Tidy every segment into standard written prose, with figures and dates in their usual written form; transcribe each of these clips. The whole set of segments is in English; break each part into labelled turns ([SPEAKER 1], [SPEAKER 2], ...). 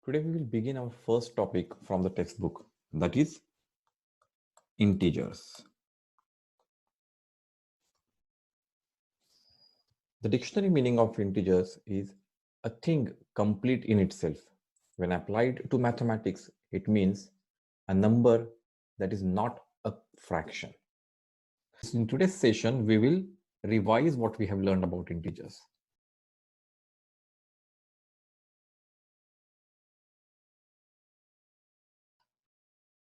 [SPEAKER 1] Today we will begin our first topic from the textbook, that is integers. The dictionary meaning of integers is a thing complete in itself. When applied to mathematics, it means a number that is not a fraction. In today's session, we will revise what we have learned about integers.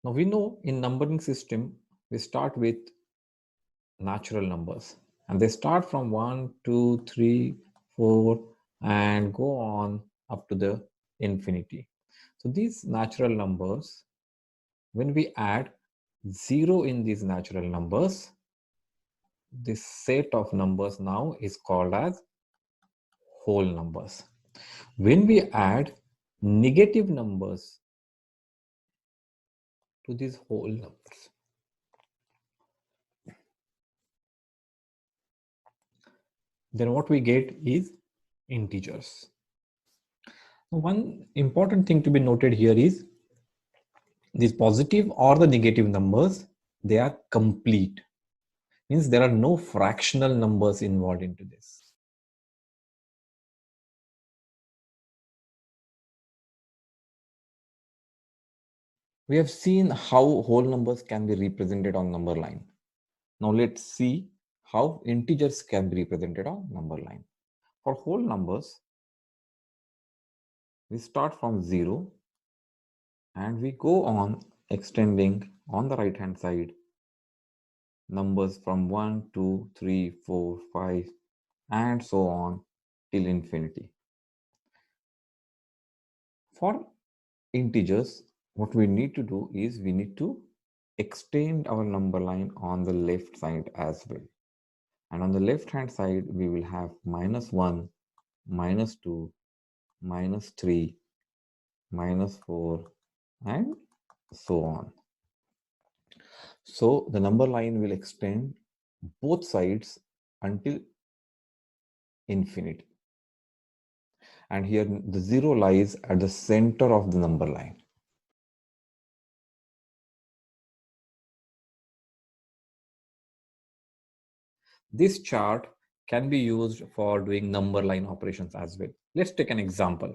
[SPEAKER 1] Now we know in numbering system, we start with natural numbers and they start from 1, 2, 3, 4 and go on up to the infinity. So these natural numbers, when we add 0 in these natural numbers, this set of numbers now is called as whole numbers. When we add negative numbers to these whole numbers, then what we get is integers. One important thing to be noted here is these positive or the negative numbers, they are complete. Means there are no fractional numbers involved into this. We have seen how whole numbers can be represented on number line. Now let's see how integers can be represented on number line. For whole numbers, we start from 0 and we go on extending on the right hand side numbers from 1, 2, 3, 4, 5 and so on till infinity. For integers, what we need to do is we need to extend our number line on the left side as well. And on the left hand side, we will have -1, -2, -3, -4, and so on. So the number line will extend both sides until infinity. And here the 0 lies at the center of the number line. This chart can be used for doing number line operations as well. Let's take an example.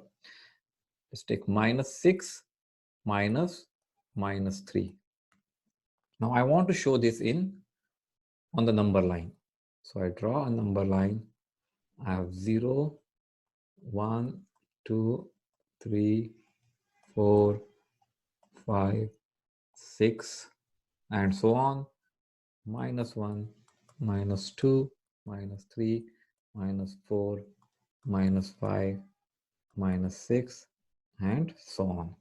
[SPEAKER 1] Let's take -6 minus -3. Now I want to show this on the number line. So I draw a number line. I have 0, 1, 2, 3, 4, 5, 6, and so on. -1, -2, -3, -4, -5, -6, and so on.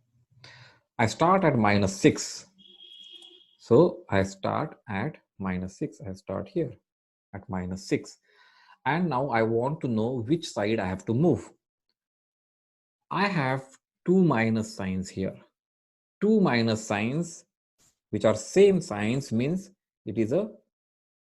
[SPEAKER 1] I start at -6. So I start at -6. I start here at -6. And now I want to know which side I have to move. I have two minus signs here. Two minus signs, which are same signs, means it is a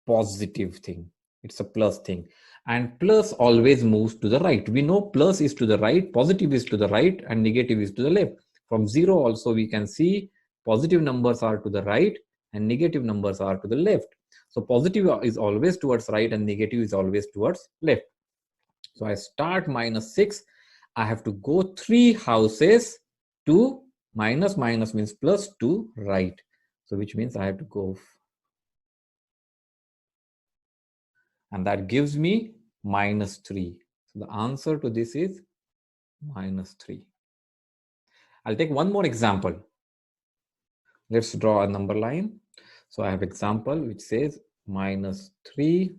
[SPEAKER 1] positive thing. It's a plus thing. And plus always moves to the right. We know plus is to the right, positive is to the right, and negative is to the left. From 0 also we can see positive numbers are to the right and negative numbers are to the left. So positive is always towards right and negative is always towards left. So I start -6. I have to go 3 houses to minus means plus to right. So which means I have to go, and that gives me -3. So the answer to this is -3. I'll take one more example. Let's draw a number line. So I have example which says -3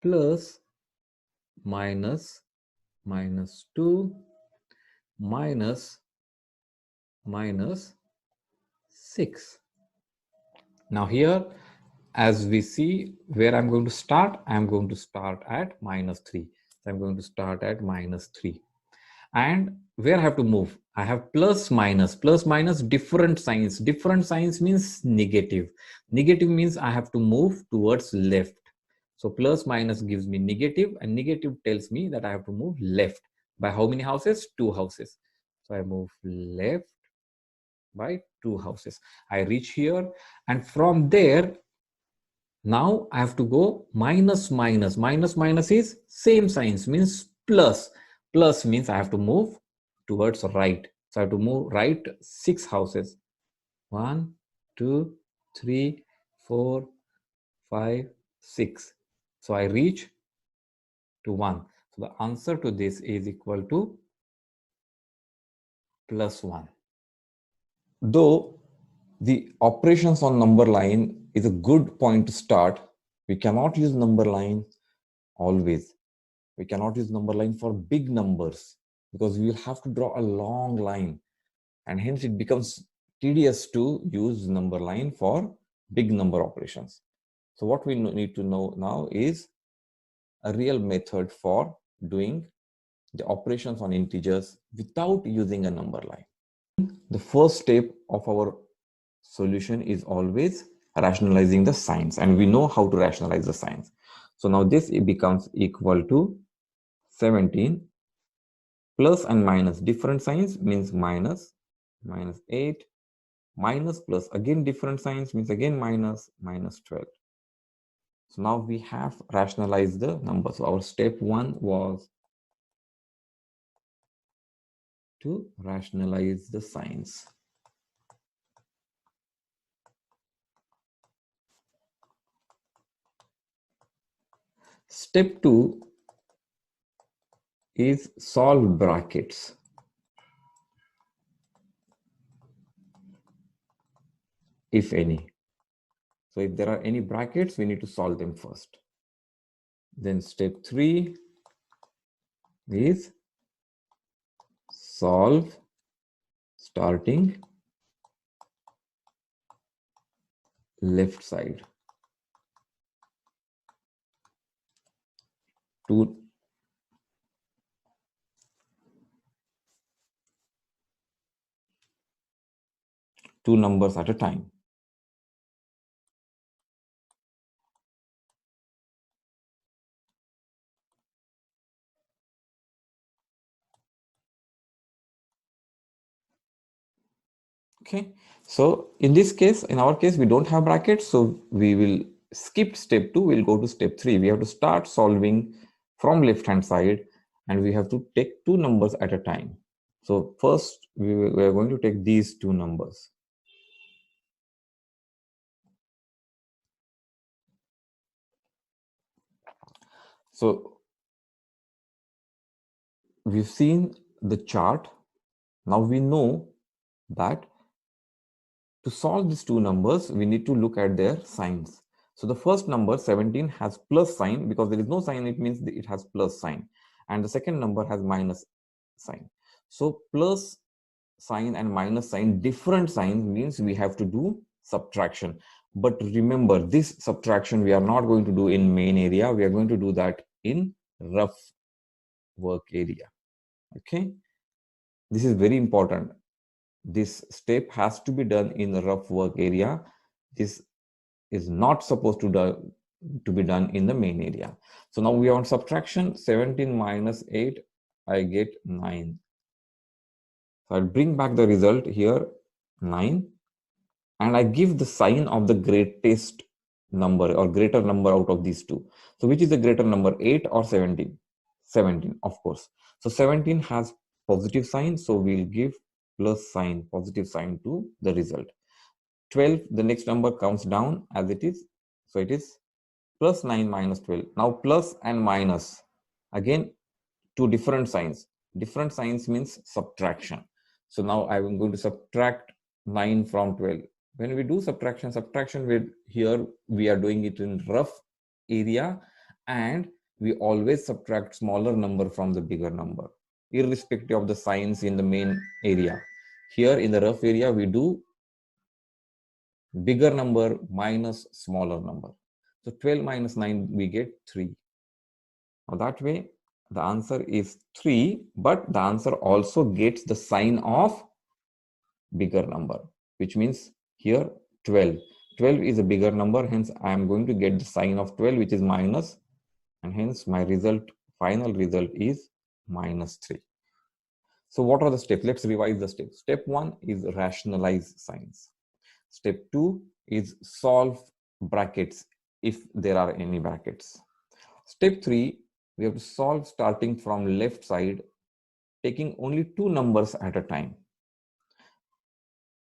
[SPEAKER 1] plus -2 -6. Now here, as we see where I'm going to start, I'm going to start at -3. So I'm going to start at -3. And where I have to move? I have plus minus different signs. Different signs means negative. Negative means I have to move towards left. So plus minus gives me negative, and negative tells me that I have to move left. By how many houses? 2 houses. So I move left by 2 houses. I reach here, and from there, now I have to go minus minus. Minus minus is same signs, means plus. Plus means I have to move towards right. So I have to move right 6 houses. 1, 2, 3, 4, 5, 6. So I reach to 1. So the answer to this is equal to plus 1. Though the operations on number line is a good point to start, we cannot use number line always. We cannot use number line for big numbers because we will have to draw a long line, and hence it becomes tedious to use number line for big number operations. So what we need to know now is a real method for doing the operations on integers without using a number line. The first step of our solution is always rationalizing the signs, and we know how to rationalize the signs. So now this becomes equal to 17 plus and minus different signs means minus 8, minus plus again different signs means again minus 12. So now we have rationalized the number. So our step 1 was to rationalize the signs. Step 2 is solve brackets. If any. So if there are any brackets, we need to solve them first. Then step 3 is solve starting left side. Two numbers at a time. Okay, so in this case, in our case, we don't have brackets, so we will skip step 2, we'll go to step 3. We have to start solving from left hand side, and we have to take 2 numbers at a time. So first, we are going to take these 2 numbers. So we've seen the chart. Now we know that to solve these 2 numbers, we need to look at their signs. So the first number 17 has plus sign, because there is no sign, it means it has plus sign. And the second number has minus sign. So plus sign and minus sign, different signs, means we have to do subtraction. But remember, this subtraction we are not going to do in main area. We are going to do that in rough work area. Okay, this is very important. This step has to be done in the rough work area. This is not supposed to be done in the main area. So now we are on subtraction. 17 minus 8, I get 9. So I'll bring back the result here, 9, and I give the sign of the greatest number or greater number out of these 2. So which is the greater number, 8 or 17? 17, of course. So 17 has positive sign, so we'll give plus sign, positive sign to the result. 12, the next number comes down as it is. So it is plus 9 minus 12. Now plus and minus, again 2 different signs. Different signs means subtraction. So now I'm going to subtract 9 from 12. When we do subtraction here we are doing it in rough area, and we always subtract smaller number from the bigger number, irrespective of the signs in the main area. Here in the rough area, we do bigger number minus smaller number. So 12 minus 9, we get 3. Now that way, the answer is 3, but the answer also gets the sign of bigger number, which means here 12. 12 is a bigger number, hence I am going to get the sign of 12, which is minus, and hence my result, final result is minus 3. So what are the steps? Let's revise the steps. Step 1 is rationalize signs. Step 2 is solve brackets if there are any brackets. Step 3, we have to solve starting from left side, taking only 2 numbers at a time.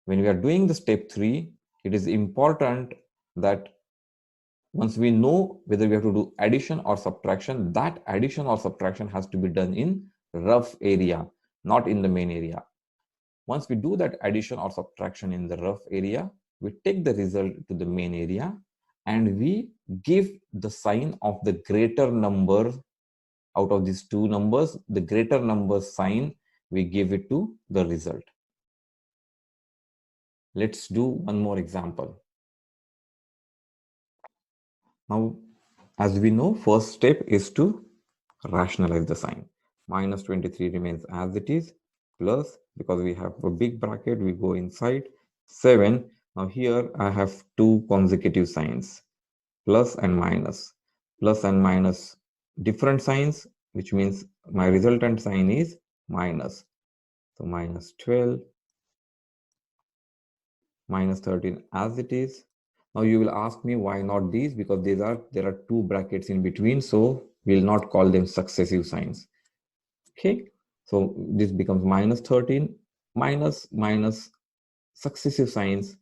[SPEAKER 1] When we are doing the step 3, it is important that once we know whether we have to do addition or subtraction, that addition or subtraction has to be done in rough area, not in the main area. Once we do that addition or subtraction in the rough area, we take the result to the main area and we give the sign of the greater number out of these 2 numbers, the greater number sign, we give it to the result. Let's do one more example. Now, as we know, first step is to rationalize the sign. Minus 23 remains as it is, plus, because we have a big bracket, we go inside 7. Now here I have 2 consecutive signs, plus and minus. Plus and minus different signs, which means my resultant sign is minus. So minus 12, minus 13 as it is. Now you will ask me why not these, because there are 2 brackets in between, so we'll not call them successive signs. Okay, so this becomes minus 13, minus successive signs,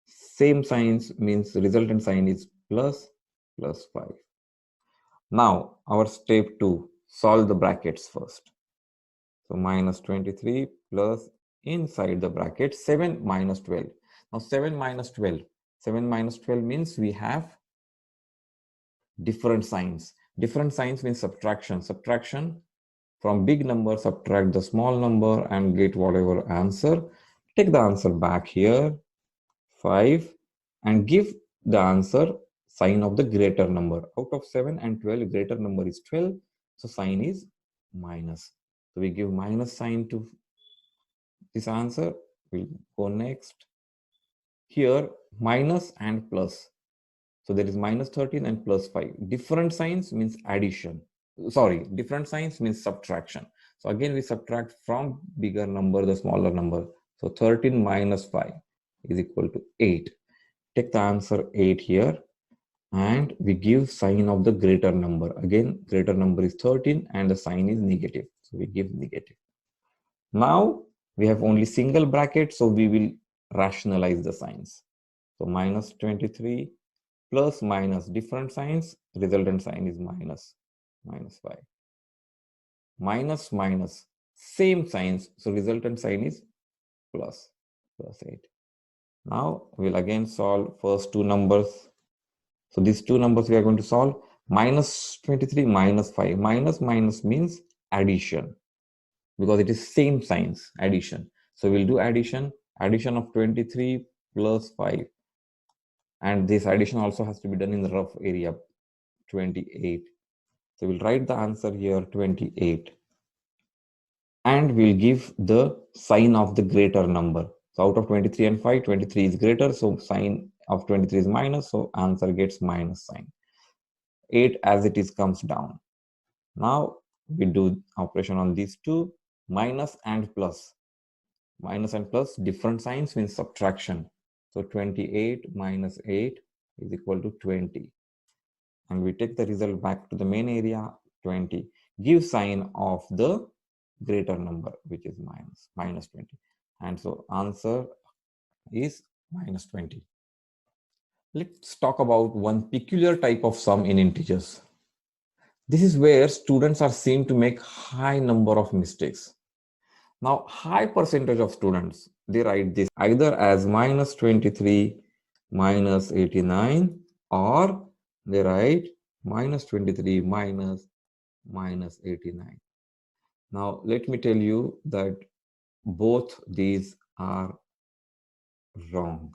[SPEAKER 1] same signs means resultant sign is plus 5. Now our step 2, solve the brackets first. So minus 23 plus inside the bracket 7 minus 12. Now 7 minus 12 means we have different signs. Different signs means subtraction. Subtraction, from big number subtract the small number and get whatever answer. Take the answer back here 5 and give the answer sign of the greater number. Out of 7 and 12, greater number is 12, so sign is minus. So we give minus sign to this answer. We'll go next. Here minus and plus. So there is minus 13 and plus 5. Different signs means addition. Sorry, different signs means subtraction. So again we subtract from bigger number the smaller number. So 13 minus 5 is equal to 8. Take the answer 8 here and we give sign of the greater number. Again, greater number is 13 and the sign is negative. So we give negative. Now we have only single bracket, so we will rationalize the signs. So minus 23 plus minus different signs, resultant sign is minus 5. Minus minus, same signs, so resultant sign is plus 8. Now we'll again solve first 2 numbers. So these 2 numbers we are going to solve. Minus 23 minus 5. Minus means addition, because it is same signs, addition. So we'll do addition of 23 plus 5. And this addition also has to be done in the rough area, 28. So we'll write the answer here, 28. And we'll give the sign of the greater number. So out of 23 and 5, 23 is greater. So sign of 23 is minus. So answer gets minus sign. 8 as it is comes down. Now we do operation on these 2, minus and plus. Minus and plus, different signs means subtraction. So 28 minus 8 is equal to 20. And we take the result back to the main area, 20. Give sign of the greater number, which is minus 20. And so answer is minus 20. Let's talk about one peculiar type of sum in integers. This is where students are seen to make high number of mistakes. Now, high percentage of students, they write this either as minus 23 minus 89, or they write minus 23 minus 89. Now, let me tell you that both these are wrong.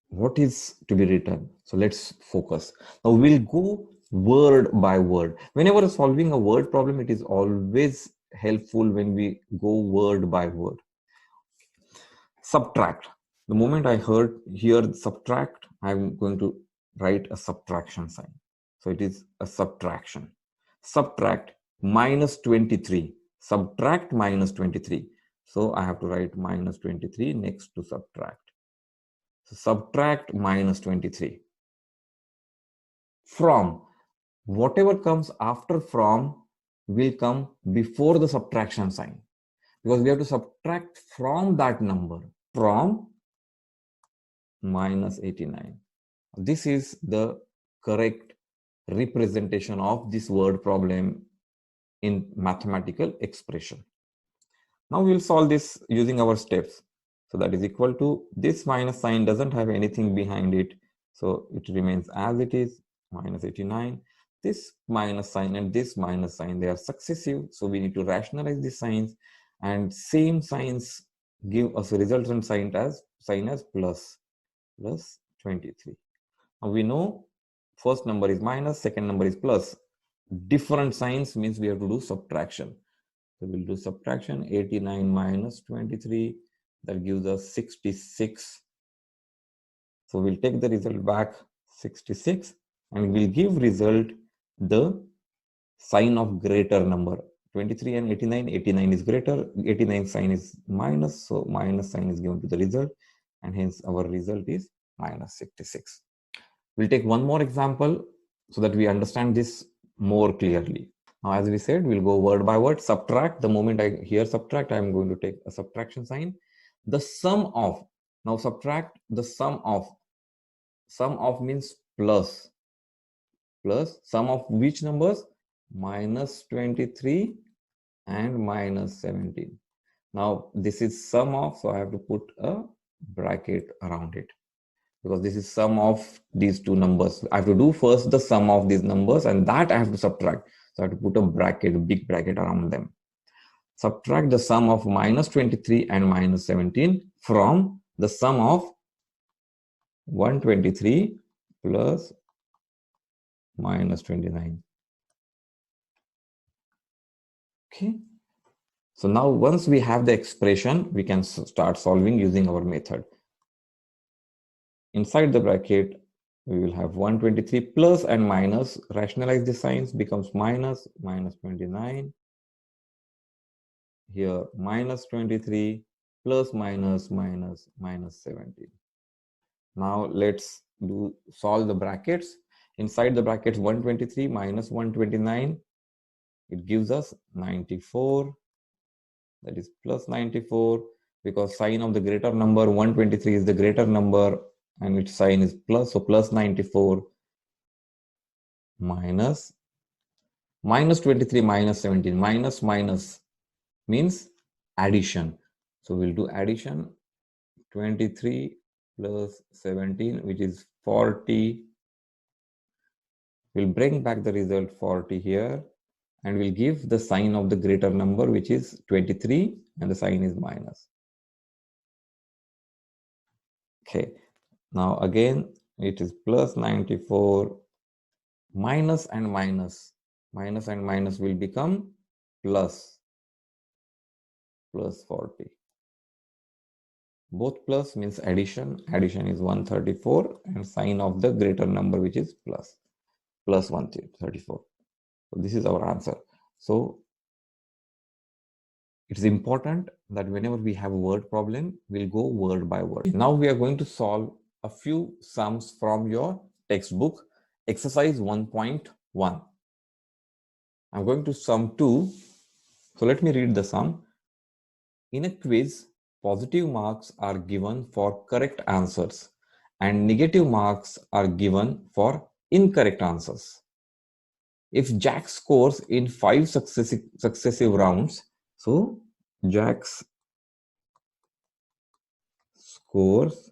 [SPEAKER 1] What is to be written? So let's focus. Now we'll go word by word. Whenever solving a word problem, it is always helpful when we go word by word. Subtract. The moment I hear subtract, I'm going to write a subtraction sign. So it is a subtraction. Subtract minus 23. Subtract minus 23. So I have to write minus 23 next to subtract. So subtract minus 23. From, whatever comes after from will come before the subtraction sign, because we have to subtract from that number, from minus 89. This is the correct representation of this word problem in mathematical expression. Now we will solve this using our steps. So that is equal to, this minus sign doesn't have anything behind it, so it remains as it is, minus 89. This minus sign and this minus sign, they are successive, so we need to rationalize the signs, and same signs give us a resultant sign as plus 23. Now we know first number is minus, second number is plus. Different signs means we have to do subtraction. So we'll do subtraction. 89 minus 23, that gives us 66. So we'll take the result back, 66, and we'll give result the sign of greater number. 23 and 89, 89 is greater, 89 sign is minus, so minus sign is given to the result, and hence our result is minus 66. We'll take one more example so that we understand this more clearly. Now, as we said, we'll go word by word. Subtract, the moment I hear subtract, I'm going to take a subtraction sign. The sum of, now subtract the sum of means plus, sum of which numbers? Minus 23 and minus 17. Now, this is sum of, so I have to put a bracket around it, because this is sum of these two numbers. I have to do first the sum of these numbers, and that I have to subtract. So I have to put a bracket, a big bracket around them. Subtract the sum of minus 23 and minus 17 from the sum of 123 plus minus 29. Okay. So now once we have the expression, we can start solving using our method. Inside the bracket, we will have 123 plus and minus. Rationalize the signs, becomes minus 29. Here minus 23 plus minus 17. Now let's solve the brackets. Inside the brackets, 123 minus 129, it gives us 94. That is plus 94, because sign of the greater number, 123 is the greater number, and its sign is plus, so plus 94 minus 23 minus 17. Minus means addition. So we'll do addition. 23 plus 17, which is 40. We'll bring back the result 40 here, and we'll give the sign of the greater number, which is 23, and the sign is minus. Okay, now again it is plus 94, minus and minus will become plus 40. Both plus means addition is 134, and sign of the greater number, which is plus 134. So this is our answer. So it's important that whenever we have a word problem, we'll go word by word. Now we are going to solve a few sums from your textbook, exercise 1.1. I'm going to sum 2. So let me read the sum. In a quiz, positive marks are given for correct answers and negative marks are given for incorrect answers. If Jack scores in 5 successive rounds, so Jack's scores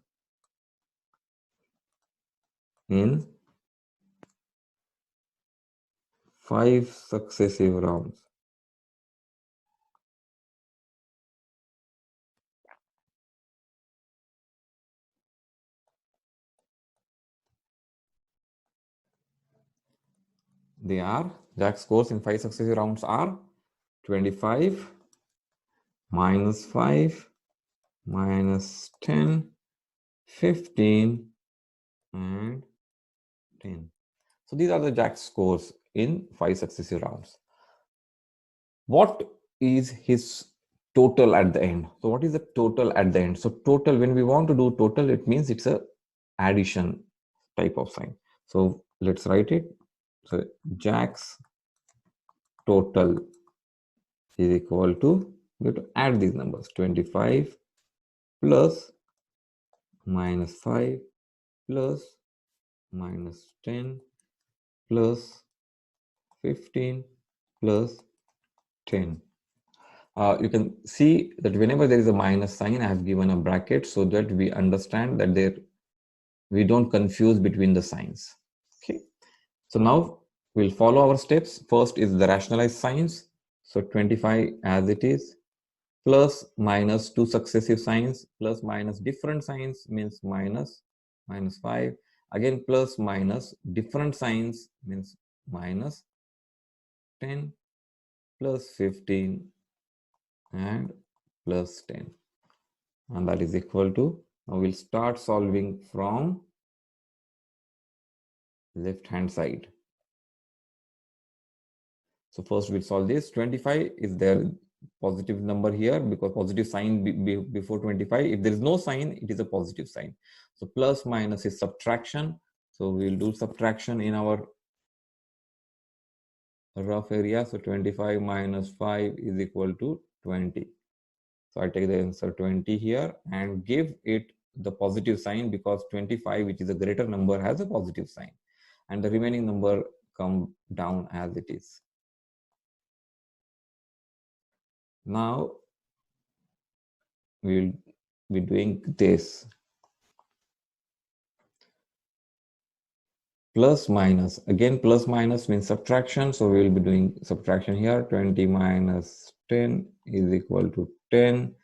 [SPEAKER 1] in 5 successive rounds. They are, Jack's scores in 5 successive rounds are 25, minus 5, minus 10, 15, and 10. So these are the Jack scores in 5 successive rounds. What is his total at the end? So what is the total at the end? So total, when we want to do total, it means it's a addition type of sign. So let's write it. So Jack's total is equal to, we have to add these numbers, 25 plus minus 5 plus minus 10 plus 15 plus 10. You can see that whenever there is a minus sign, I have given a bracket so that we understand that we don't confuse between the signs. Okay. So now we'll follow our steps. First is the rationalized signs. So 25 as it is, plus minus two successive signs, plus minus different signs means minus, minus 5. Again plus minus different signs means minus 10 plus 15 and plus 10, and that is equal to, now we'll start solving from left hand side. So first we'll solve this. 25 is there positive number here because positive sign before 25. If there is no sign, it is a positive sign. So plus minus is subtraction. So we'll do subtraction in our rough area. So 25 minus 5 is equal to 20. So I take the answer 20 here and give it the positive sign because 25, which is a greater number, has a positive sign, and the remaining number come down as it is. Now we'll be doing this. Plus minus, again plus minus means subtraction, so we will be doing subtraction here. 20 minus 10 is equal to 10.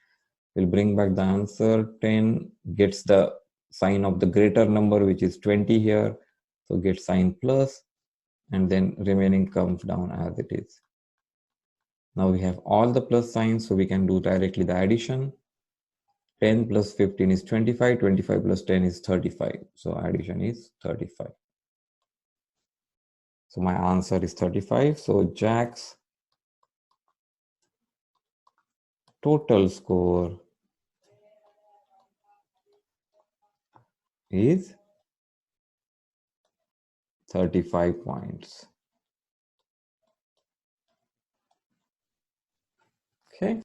[SPEAKER 1] We'll bring back the answer. 10 gets the sign of the greater number, which is 20 here, so get sign plus, and then remaining comes down as it is. Now we have all the plus signs, so we can do directly the addition. 10 plus 15 is 25, 25 plus 10 is 35, so addition is 35. So my answer is 35. So Jack's total score is 35 points. Okay,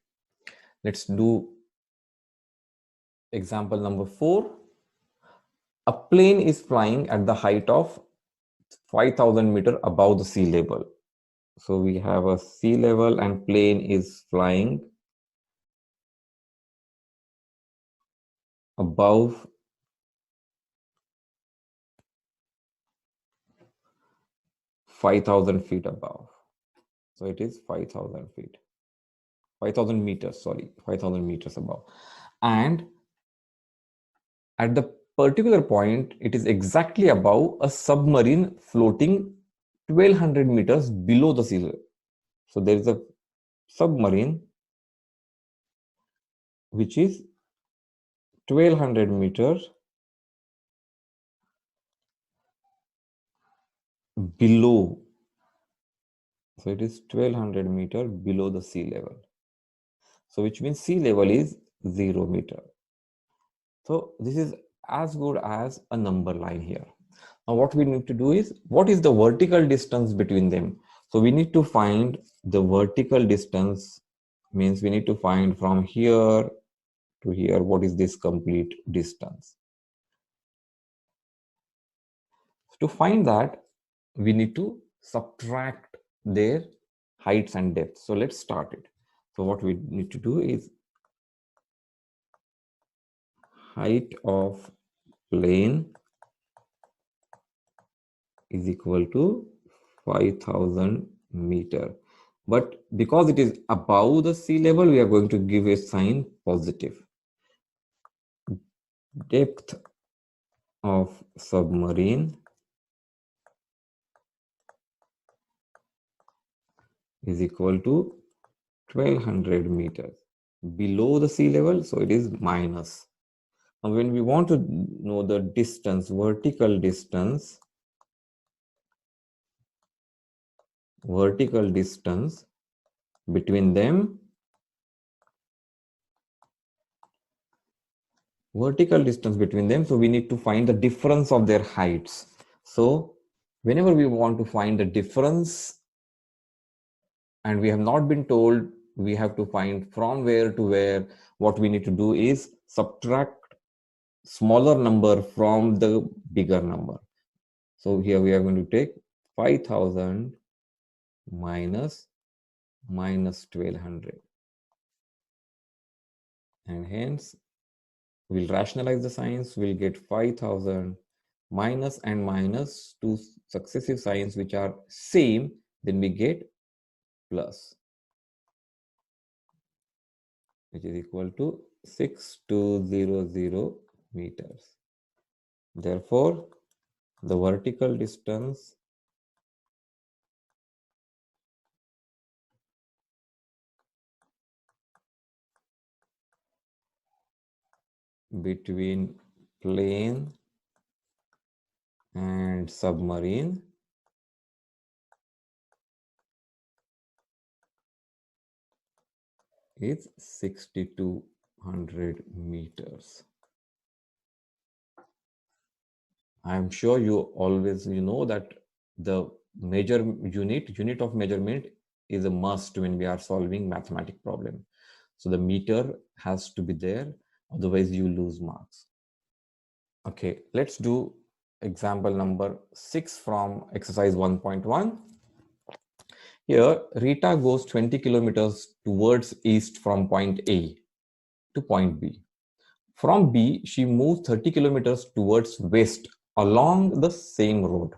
[SPEAKER 1] let's do example number 4. A plane is flying at the height of 5,000 meters above the sea level. So we have a sea level and plane is flying above 5,000 feet above. So it is 5,000 feet. 5,000 meters, sorry, 5,000 meters above. And at the particular point, it is exactly above a submarine floating 1,200 meters below the sea level. So there is a submarine which is 1,200 meters below. So it is 1,200 meters below the sea level. So which means sea level is 0 meter. So this is as good as a number line here. Now what we need to do is, what is the vertical distance between them? So we need to find the vertical distance, means we need to find from here to here, what is this complete distance. To find that, we need to subtract their heights and depths. So let's start it. So what we need to do is height of plane is equal to 5,000 meter. But because it is above the sea level, we are going to give a sign positive. Depth of submarine is equal to 1,200 meters below the sea level, so it is minus. Now when we want to know the distance, vertical distance between them, vertical distance between them. So we need to find the difference of their heights. So whenever we want to find the difference and we have not been told, we have to find from where to where, what we need to do is subtract smaller number from the bigger number. So here we are going to take 5,000 minus 1200, and hence we'll rationalize the signs. We'll get 5,000 minus and minus, two successive signs which are same, then we get plus, which is equal to 6200 meters. Therefore, the vertical distance between plane and submarine is 6200 meters. I'm sure you always know that the unit of measurement is a must when we are solving mathematical problem. So the meter has to be there, otherwise you lose marks. Okay, let's do example number 6 from exercise 1.1. Here, Rita goes 20 kilometers towards east from point A to point B. From B, she moves 30 kilometers towards west along the same road.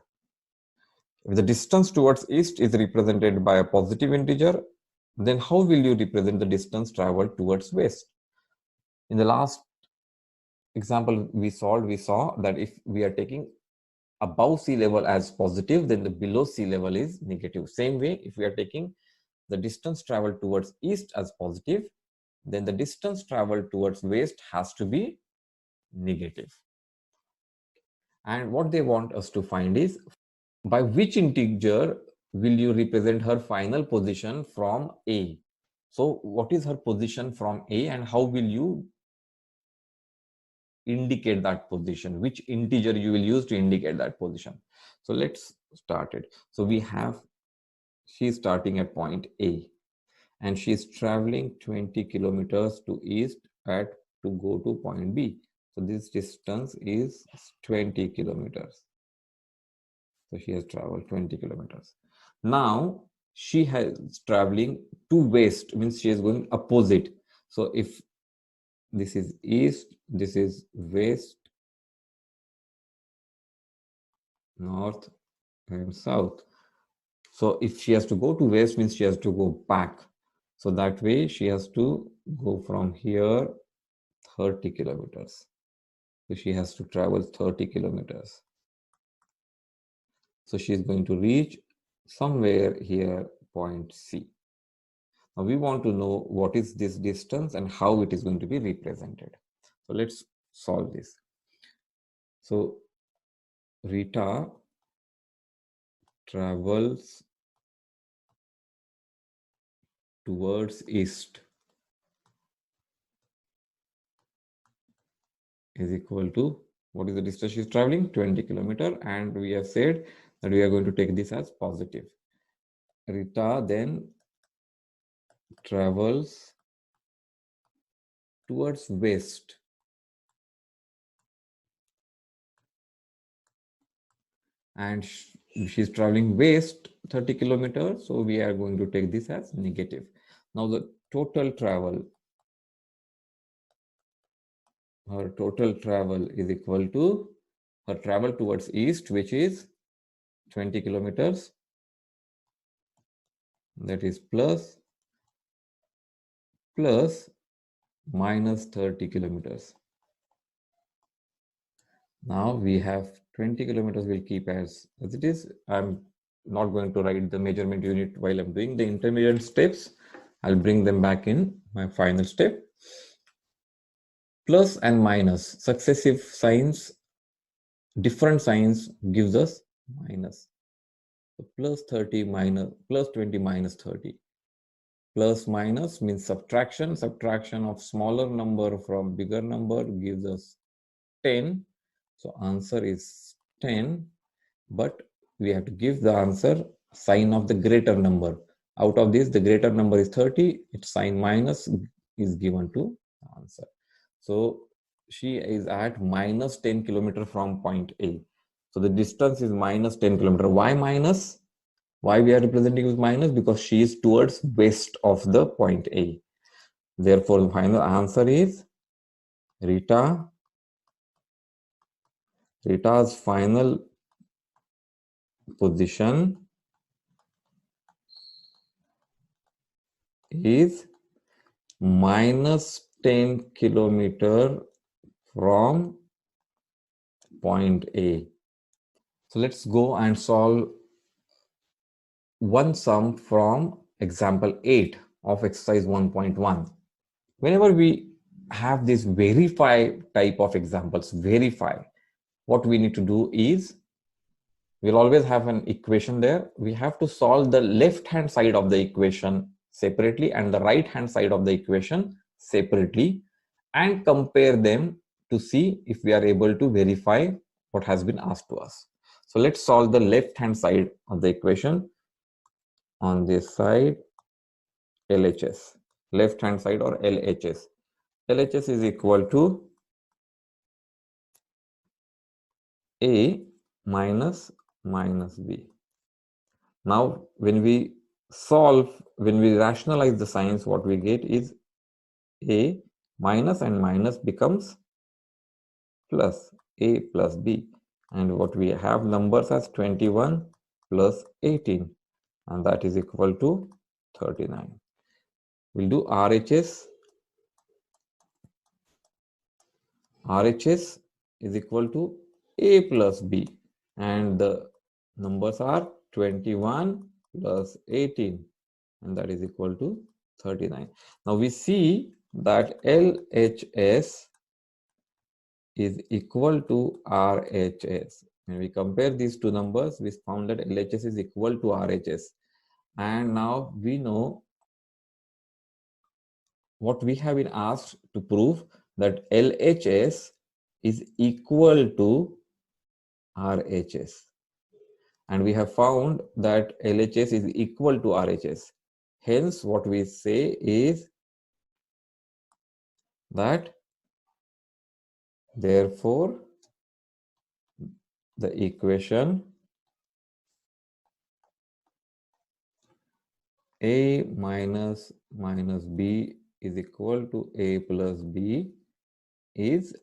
[SPEAKER 1] If the distance towards east is represented by a positive integer, then how will you represent the distance traveled towards west? In the last example we solved, we saw that if we are taking above sea level as positive, then the below sea level is negative. Same way, if we are taking the distance traveled towards east as positive, then the distance traveled towards west has to be negative. And what they want us to find is, by which integer will you represent her final position from A? So what is her position from A and how will you indicate that position? Which integer you will use to indicate that position? So let's start it. So we have, she's starting at point A and she's traveling 20 kilometers to east to go to point B. So this distance is 20 kilometers. So she has traveled 20 kilometers. Now she has traveling to west, means she is going opposite. So if this is east, this is west, north and south. So if she has to go to west, means she has to go back. So that way she has to go from here 30 kilometers. So she has to travel 30 kilometers. So she is going to reach somewhere here, point C. Now we want to know what is this distance and how it is going to be represented. So let's solve this. So Rita travels towards east is equal to, what is the distance she is traveling? 20 kilometer, and we have said that we are going to take this as positive. Rita then travels towards west and she's traveling west 30 kilometers, so we are going to take this as negative. Now the total travel, her total travel is equal to her travel towards east, which is 20 kilometers, that is plus minus 30 kilometers. Now we have 20 kilometers, we'll keep as it is. I'm not going to write the measurement unit while I'm doing the intermediate steps. I'll bring them back in my final step. Plus and minus, successive signs, different signs gives us minus. So plus 30 minus, plus 20 minus 30. Plus minus means subtraction. Subtraction of smaller number from bigger number gives us 10. So answer is 10, but we have to give the answer sign of the greater number. Out of this, the greater number is 30. Its sign minus is given to answer. So she is at minus 10 kilometer from point A. So the distance is minus 10 kilometer. Why minus? Why we are representing with minus? Because she is towards west of the point A. Therefore, the final answer is Rita's final position is minus 10 kilometer from point A. So let's go and solve one sum from example 8 of exercise 1.1. Whenever we have this verify type of examples, verify, what we need to do is, we'll always have an equation there. We have to solve the left hand side of the equation separately and the right hand side of the equation separately and compare them to see if we are able to verify what has been asked to us. So let's solve the left hand side of the equation. On this side, LHS, left hand side or LHS. LHS is equal to A minus B. Now, when we rationalize the signs, what we get is A minus and minus becomes plus, A plus B. And what we have numbers as 21 plus 18, and that is equal to 39. We'll do RHS. RHS is equal to A plus B, and the numbers are 21 plus 18, and that is equal to 39. Now we see that LHS is equal to RHS. When we compare these two numbers, we found that LHS is equal to RHS. And now we know what we have been asked to prove, that LHS is equal to RHS. And we have found that LHS is equal to RHS. Hence, what we say is that therefore the equation A minus B is equal to A plus B is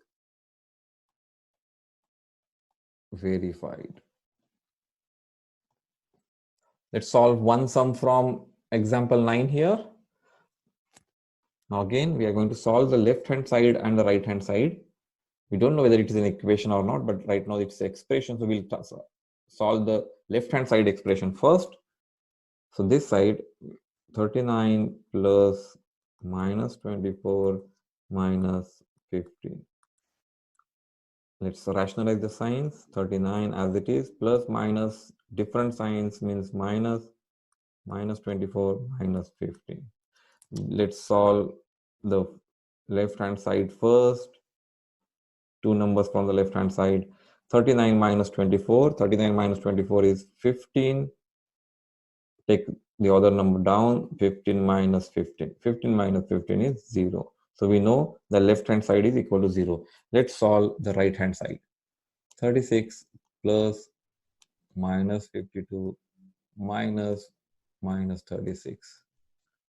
[SPEAKER 1] verified. Let's solve one sum from example 9 here. Now again, we are going to solve the left hand side and the right hand side. We don't know whether it is an equation or not, but right now it's an expression. So we'll solve the left hand side expression first. So this side, 39 plus minus 24 minus 15. Let's rationalize the signs. 39 as it is, plus minus different signs means minus, minus 24 minus 15. Let's solve the left hand side first. Two numbers from the left hand side. 39 minus 24. 39 minus 24 is 15. Take the other number down. 15 minus 15. 15 minus 15 is 0. So we know the left hand side is equal to 0. Let's solve the right hand side. 36 plus minus 52 minus 36.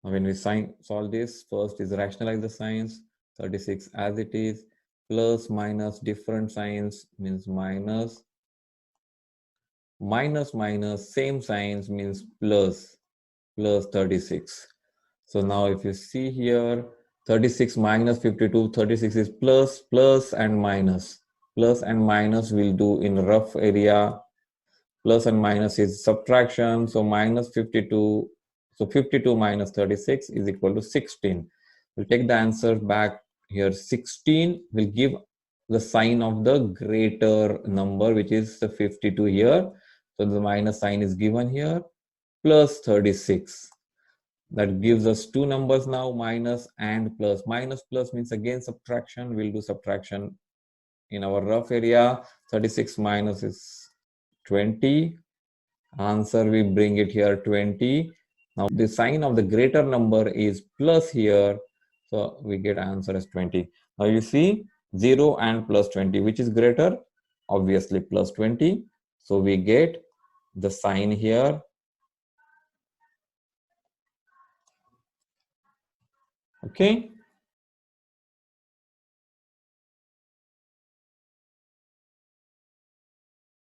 [SPEAKER 1] Now when we solve this, first is rationalize the signs. 36 as it is, plus minus different signs means minus, minus minus same signs means plus, plus 36. So now if you see here, 36 minus 52, 36 is plus, plus and minus. Plus and minus we'll do in rough area. Plus and minus is subtraction, so minus 52. So 52 minus 36 is equal to 16. We'll take the answer back here. 16 will give the sign of the greater number, which is the 52 here. So the minus sign is given here, plus 36. That gives us two numbers now, minus and plus. Minus plus means again subtraction. We'll do subtraction in our rough area. 36 minus is 20. Answer, we bring it here 20. Now the sign of the greater number is plus here. So we get answer as 20. Now you see 0 and plus 20. Which is greater? Obviously plus 20. So we get the sign here. Okay.